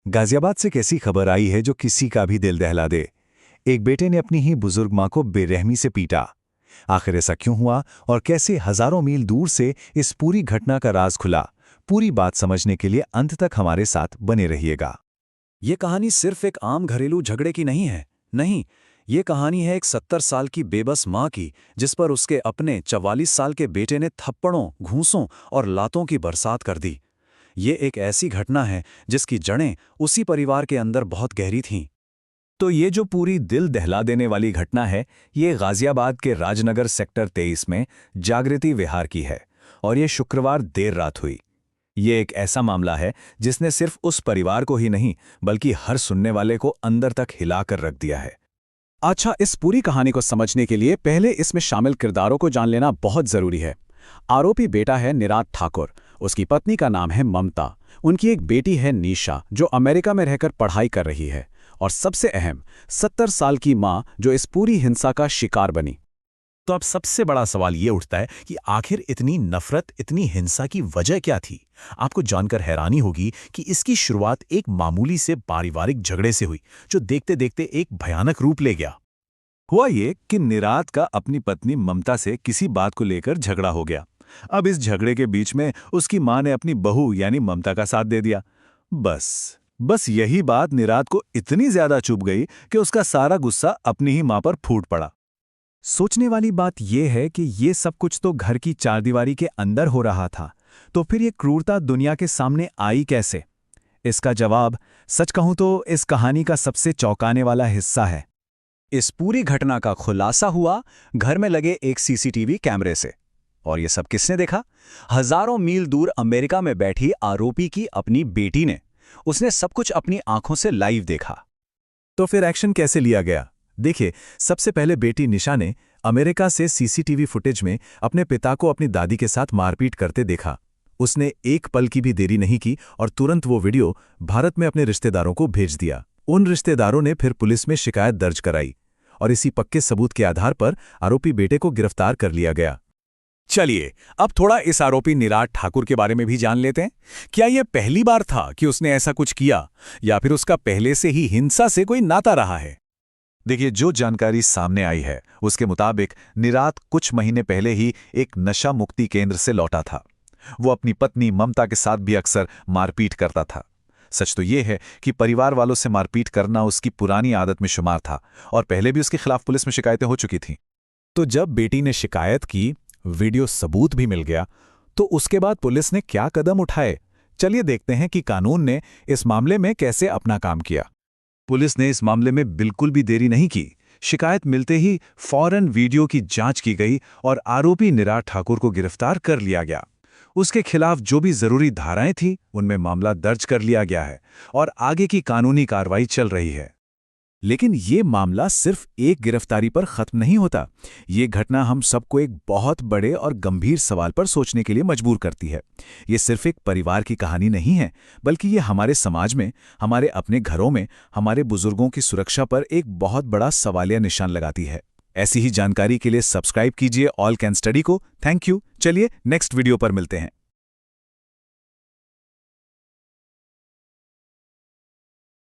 गाजियाबाद से कैसी खबर आई है जो किसी का भी दिल दहला दे। एक बेटे ने अपनी ही बुजुर्ग मां को बेरहमी से पीटा। आखिर ऐसा क्यों हुआ और कैसे हजारों मील दूर से इस पूरी घटना का राज खुला? पूरी बात समझने के लिए अंत तक हमारे साथ बने रहिएगा। ये कहानी सिर्फ एक आम घरेलू झगड़े की नहीं है। नहीं, ये कहानी है एक 70 साल की बेबस माँ की, जिस पर उसके अपने 44 साल के बेटे ने थप्पड़ों, घूंसों और लातों की बरसात कर दी। ये एक ऐसी घटना है जिसकी जड़ें उसी परिवार के अंदर बहुत गहरी थीं। तो ये जो पूरी दिल दहला देने वाली घटना है, ये गाजियाबाद के राजनगर सेक्टर 23 में जागृति विहार की है और ये शुक्रवार देर रात हुई। ये एक ऐसा मामला है जिसने सिर्फ उस परिवार को ही नहीं बल्कि हर सुनने वाले को अंदर तक हिलाकर रख दिया है। अच्छा, इस पूरी कहानी को समझने के लिए पहले इसमें शामिल किरदारों को जान लेना बहुत जरूरी है। आरोपी बेटा है निराद ठाकुर, उसकी पत्नी का नाम है ममता, उनकी एक बेटी है निशा जो अमेरिका में रहकर पढ़ाई कर रही है, और सबसे अहम 70 साल की मां जो इस पूरी हिंसा का शिकार बनी। तो अब सबसे बड़ा सवाल ये उठता है कि आखिर इतनी नफरत, इतनी हिंसा की वजह क्या थी? आपको जानकर हैरानी होगी कि इसकी शुरुआत एक मामूली से पारिवारिक झगड़े से हुई, जो देखते देखते एक भयानक रूप ले गया। हुआ ये कि निराद का अपनी पत्नी ममता से किसी बात को लेकर झगड़ा हो गया। अब इस झगड़े के बीच में उसकी मां ने अपनी बहू यानी ममता का साथ दे दिया। बस यही बात निराद को इतनी ज्यादा चुभ गई कि उसका सारा गुस्सा अपनी ही मां पर फूट पड़ा। सोचने वाली बात यह है कि ये सब कुछ तो घर की चारदीवारी के अंदर हो रहा था, तो फिर ये क्रूरता दुनिया के सामने आई कैसे? इसका जवाब सच कहूं तो इस कहानी का सबसे चौंकाने वाला हिस्सा है। इस पूरी घटना का खुलासा हुआ घर में लगे एक सीसीटीवी कैमरे से। और ये सब किसने देखा? हजारों मील दूर अमेरिका में बैठी आरोपी की अपनी बेटी ने। उसने सब कुछ अपनी आंखों से लाइव देखा। तो फिर एक्शन कैसे लिया गया? देखिए, सबसे पहले बेटी निशा ने अमेरिका से सीसीटीवी फुटेज में अपने पिता को अपनी दादी के साथ मारपीट करते देखा। उसने एक पल की भी देरी नहीं की और तुरंत वो वीडियो भारत में अपने रिश्तेदारों को भेज दिया। उन रिश्तेदारों ने फिर पुलिस में शिकायत दर्ज कराई और इसी पक्के सबूत के आधार पर आरोपी बेटे को गिरफ्तार कर लिया गया। चलिए, अब थोड़ा इस आरोपी निराद ठाकुर के बारे में भी जान लेते हैं। क्या यह पहली बार था कि उसने ऐसा कुछ किया, या फिर उसका पहले से ही हिंसा से कोई नाता रहा है? देखिए, जो जानकारी सामने आई है उसके मुताबिक निराद कुछ महीने पहले ही एक नशा मुक्ति केंद्र से लौटा था। वो अपनी पत्नी ममता के साथ भी अक्सर मारपीट करता था। सच तो ये है कि परिवार वालों से मारपीट करना उसकी पुरानी आदत में शुमार था और पहले भी उसके खिलाफ पुलिस में शिकायतें हो चुकी थीं। तो जब बेटी ने शिकायत की, वीडियो सबूत भी मिल गया, तो उसके बाद पुलिस ने क्या कदम उठाए? चलिए देखते हैं कि कानून ने इस मामले में कैसे अपना काम किया। पुलिस ने इस मामले में बिल्कुल भी देरी नहीं की। शिकायत मिलते ही फौरन वीडियो की जांच की गई और आरोपी निराद ठाकुर को गिरफ्तार कर लिया गया। उसके खिलाफ जो भी जरूरी धाराएं थीं, उनमें मामला दर्ज कर लिया गया है और आगे की कानूनी कार्रवाई चल रही है। लेकिन ये मामला सिर्फ एक गिरफ्तारी पर खत्म नहीं होता। ये घटना हम सबको एक बहुत बड़े और गंभीर सवाल पर सोचने के लिए मजबूर करती है। ये सिर्फ एक परिवार की कहानी नहीं है, बल्कि ये हमारे समाज में, हमारे अपने घरों में, हमारे बुजुर्गों की सुरक्षा पर एक बहुत बड़ा सवालिया निशान लगाती है। ऐसी ही जानकारी के लिए सब्सक्राइब कीजिए ऑल कैन स्टडी को। Thank you. चलिए नेक्स्ट वीडियो पर मिलते हैं।